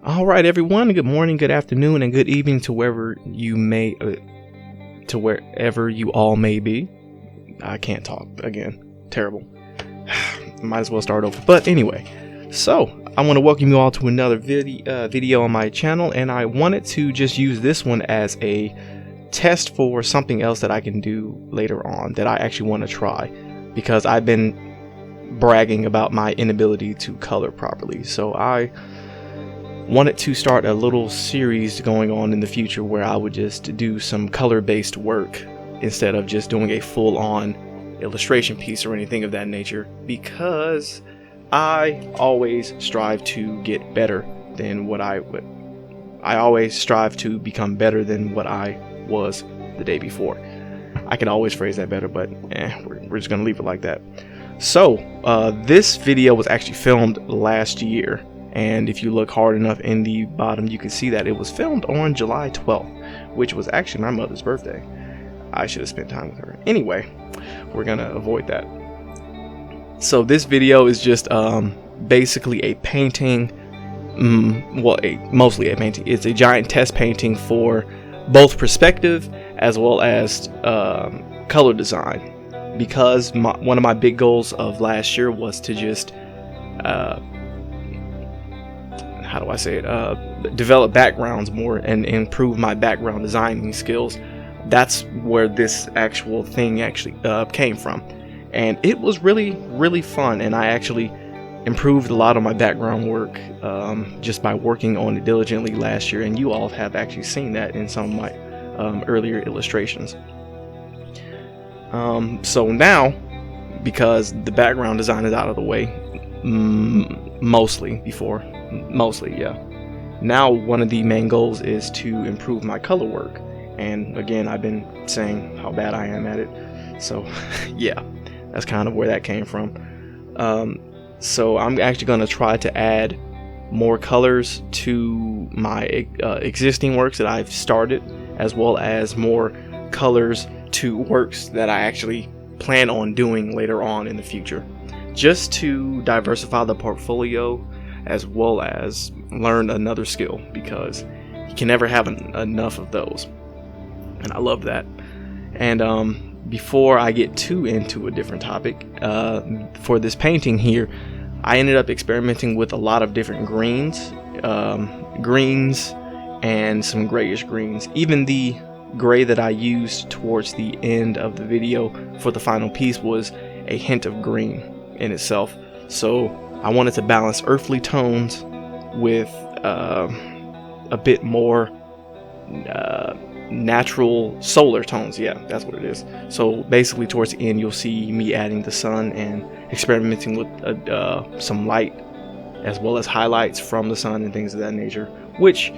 All right, everyone. Good morning, good afternoon, and good evening to wherever you all may be. I can't talk again. Terrible. Might as well start over. But anyway, so I want to welcome you all to another video on my channel, and I wanted to just use this one as a test for something else that I can do later on that I actually want to try, because I've been bragging about my inability to color properly. So I wanted to start a little series going on in the future where I would just do some color-based work instead of just doing a full-on illustration piece or anything of that nature, because I always strive to get better than what I always strive to become better than what I was the day before. I can always phrase that better, but we're just gonna leave it like that. So this video was actually filmed last year, and if you look hard enough in the bottom, you can see that it was filmed on July 12th, which was actually my mother's birthday. I should have spent time with her. Anyway, we're gonna avoid that. So this video is just basically a painting, mostly a painting. It's a giant test painting for both perspective as well as color design, because one of my big goals of last year was to just develop backgrounds more and improve my background designing skills. That's where this actual thing actually came from, and it was really fun, and I actually improved a lot of my background work just by working on it diligently last year, and you all have actually seen that in some of my earlier illustrations. So now, because the background design is out of the way, mostly, yeah. Now one of the main goals is to improve my color work, and again, I've been saying how bad I am at it, so yeah, that's kind of where that came from. So I'm actually going to try to add more colors to my existing works that I've started, as well as more colors to works that I actually plan on doing later on in the future, just to diversify the portfolio as well as learn another skill, because you can never have enough of those, and I love that. And before I get too into a different topic, for this painting here, I ended up experimenting with a lot of different greens and some grayish greens. Even the gray that I used towards the end of the video for the final piece was a hint of green in itself. So I wanted to balance earthly tones with a bit more natural solar tones. Yeah, that's what it is. So basically towards the end, you'll see me adding the sun and experimenting with some light as well as highlights from the sun and things of that nature, which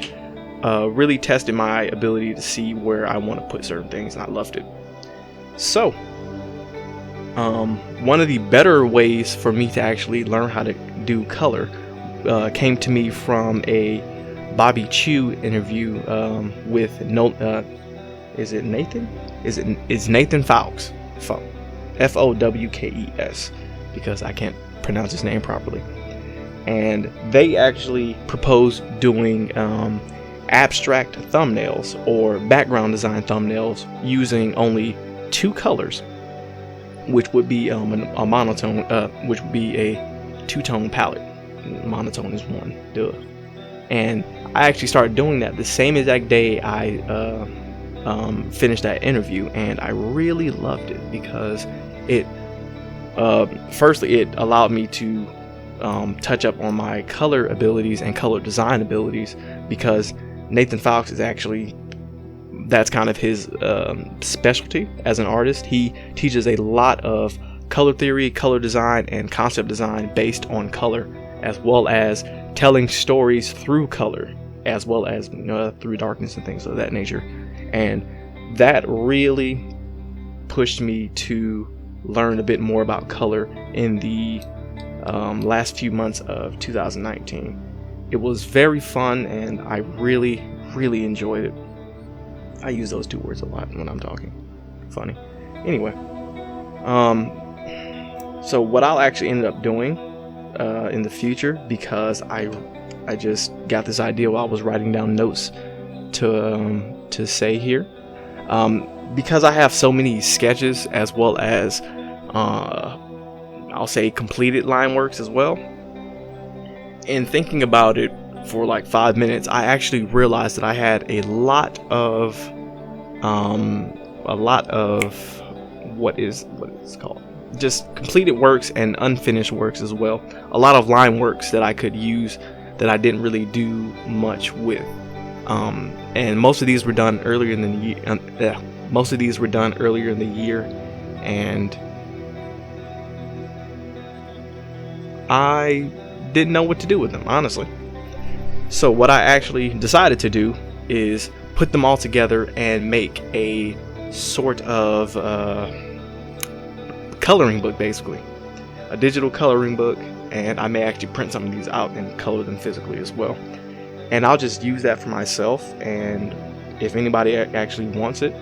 really tested my ability to see where I want to put certain things, and I loved it. So one of the better ways for me to actually learn how to do color came to me from a Bobby Chiu interview with is it Nathan? It's Nathan Fowkes, Fowkes, because I can't pronounce his name properly. And they actually proposed doing abstract thumbnails or background design thumbnails using only two colors, which would be a monotone, which would be a two-tone palette. Monotone is one, duh. And I actually started doing that the same exact day I finished that interview, and I really loved it, because it firstly, it allowed me to touch up on my color abilities and color design abilities, because Nathan Fowkes is actually, that's kind of his specialty as an artist. He teaches a lot of color theory, color design, and concept design based on color, as well as telling stories through color, as well as through darkness and things of that nature. And that really pushed me to learn a bit more about color in the last few months of 2019. It was very fun, and I really enjoyed it. I use those two words a lot when I'm talking. Funny. Anyway, so what I'll actually end up doing in the future, because I just got this idea while I was writing down notes to say here. Because I have so many sketches as well as I'll say completed line works as well. In thinking about it for like 5 minutes, I actually realized that I had a lot of what is called, just completed works and unfinished works as well. A lot of line works that I could use that I didn't really do much with. And most of these were done earlier in the year. Most of these were done earlier in the year, and I didn't know what to do with them, honestly. So what I actually decided to do is put them all together and make a sort of coloring book, basically a digital coloring book. And I may actually print some of these out and color them physically as well, and I'll just use that for myself. And if anybody actually wants it,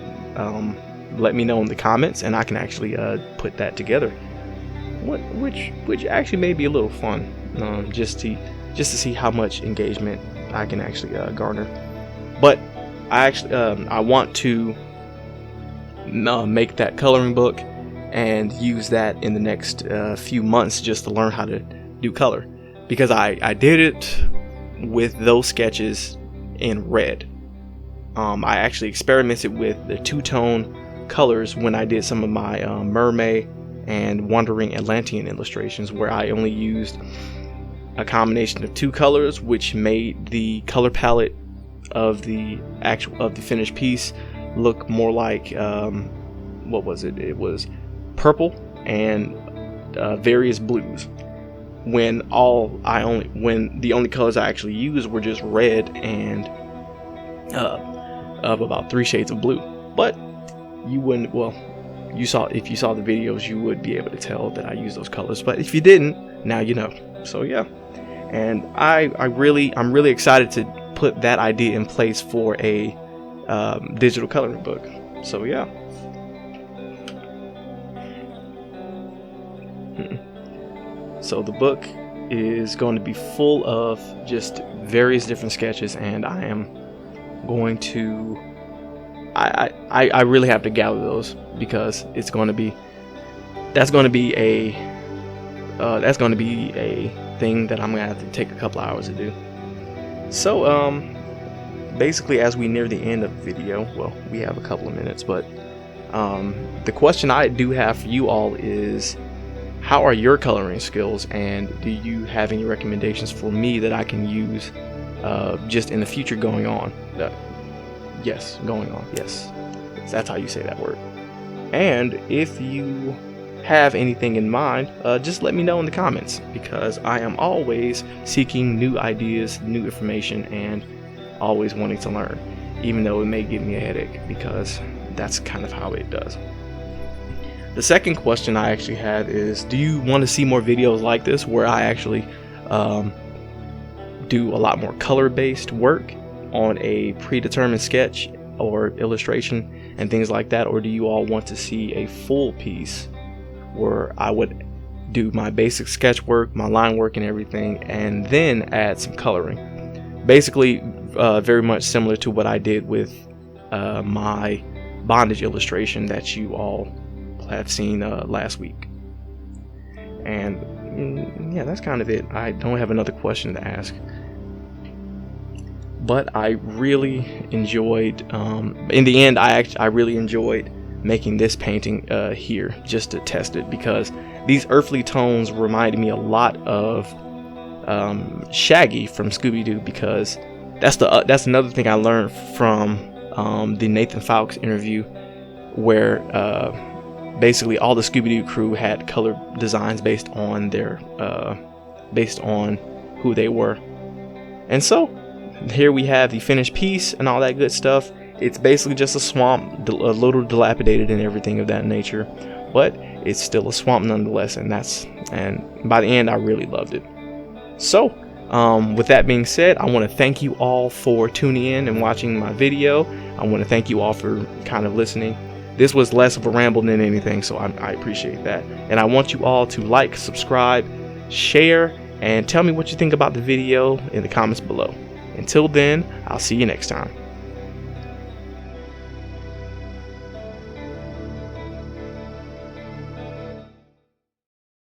let me know in the comments, and I can actually put that together, which actually may be a little fun, just to see how much engagement I can actually garner. But I want to make that coloring book and use that in the next few months, just to learn how to do color, because I did it with those sketches in red. I actually experimented with the two-tone colors when I did some of my Mermaid and Wandering Atlantean illustrations, where I only used a combination of two colors, which made the color palette of the finished piece look more like what was it? It was purple and various blues. When the only colors I actually used were just red and of about 3 shades of blue. But you wouldn't. Well, if you saw the videos, you would be able to tell that I used those colors. But if you didn't, now you know. So yeah, and I'm really excited to put that idea in place for a digital coloring book. So yeah. So the book is going to be full of just various different sketches, and I am going to I really have to gather those, because that's going to be a thing that I'm gonna have to take a couple hours to do. So basically, as we near the end of the video, well, we have a couple of minutes, but the question I do have for you all is, how are your coloring skills, and do you have any recommendations for me that I can use just in the future going on? Yes, that's how you say that word. And if you have anything in mind, just let me know in the comments, because I am always seeking new ideas, new information, and always wanting to learn, even though it may give me a headache, because that's kind of how it does. The second question I actually have is, do you want to see more videos like this, where I actually do a lot more color-based work on a predetermined sketch or illustration and things like that? Or do you all want to see a full piece where I would do my basic sketch work, my line work and everything, and then add some coloring? Basically very much similar to what I did with my bondage illustration that you all have seen last week. And yeah, that's kind of it. I don't have another question to ask, but I really enjoyed in the end I really enjoyed making this painting here, just to test it, because these earthly tones reminded me a lot of Shaggy from Scooby-Doo, because that's another thing I learned from the Nathan Fowkes interview, where basically all the Scooby-Doo crew had color designs based on who they were. And so here we have the finished piece and all that good stuff. It's basically just a swamp, a little dilapidated and everything of that nature, but it's still a swamp nonetheless, and by the end I really loved it. So with that being said, I want to thank you all for tuning in and watching my video. I want to thank you all for kind of listening. This was less of a ramble than anything, so I appreciate that. And I want you all to like, subscribe, share, and tell me what you think about the video in the comments below. Until then, I'll see you next time.